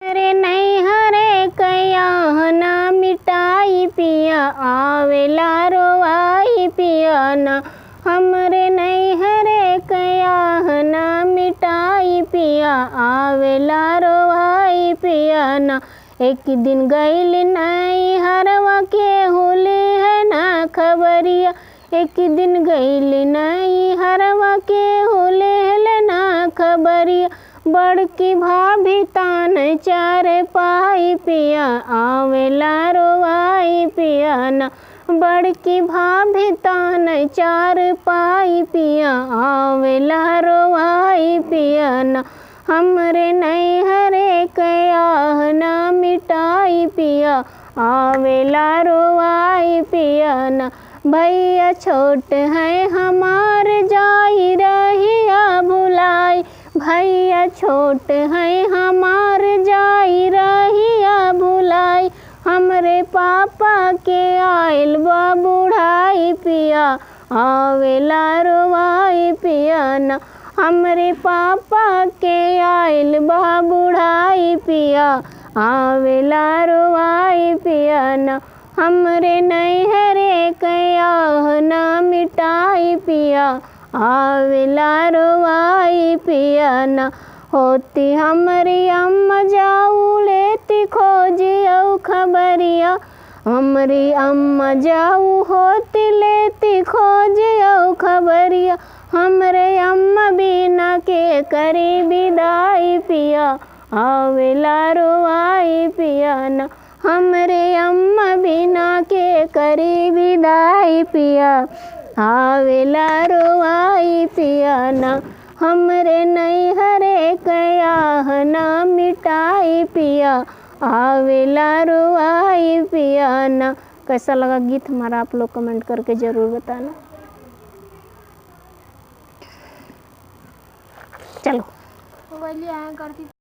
रे नैहरे कया ना मिटाई पिया आवेला रोवाई पिया ना। हमरे नैहरे कया ना मिटाई पिया आवेला रोवाई पिया ना। एक दिन गईल नैहरवा के होले है ना खबरिया। एक दिन गईल नैहरवा के होले है ना खबरिया। बड़की भाभी तान चार पाई पिया आवेला रोवाई पिया ना। बड़की भाभी तान चार पाई पिया आवेला रोवाई पिया ना। हमरे नैहरे कया ना मिटाई पिया आवेला रोवाई पिया ना। भैया छोट है हमार जाई रहिया भुलाई। भैया छोट है हमार जाई रहिया भुलाई। हमरे पापा के आइल बा बुढ़ाई पिया आवेला रोवाई पिया ना। हमरे पापा के आइल बा बुढ़ाई पिया आवेला रोवाई पिया ना। हमरे नैहरे कया ना मिटाई पिया आवेला रोवाई पिया ना। होती हमरी अम्मा जाऊ लेती खोजियो खबरिया। हमरी अम्मा जाऊ होती लेती खोजियो खबरिया। हमरे अम्मा बिना के करी विदाई पिया आवेला रोवाई पिया ना। हमरे अम्मा बिना के करी विदाई पिया आवेला रोवाई पिया ना। हमरे नैहरे कया ना मिटाई पिया आवेला रोवाई पिया ना। कैसा लगा गीत हमारा आप लोग कमेंट करके ज़रूर बताना। चलो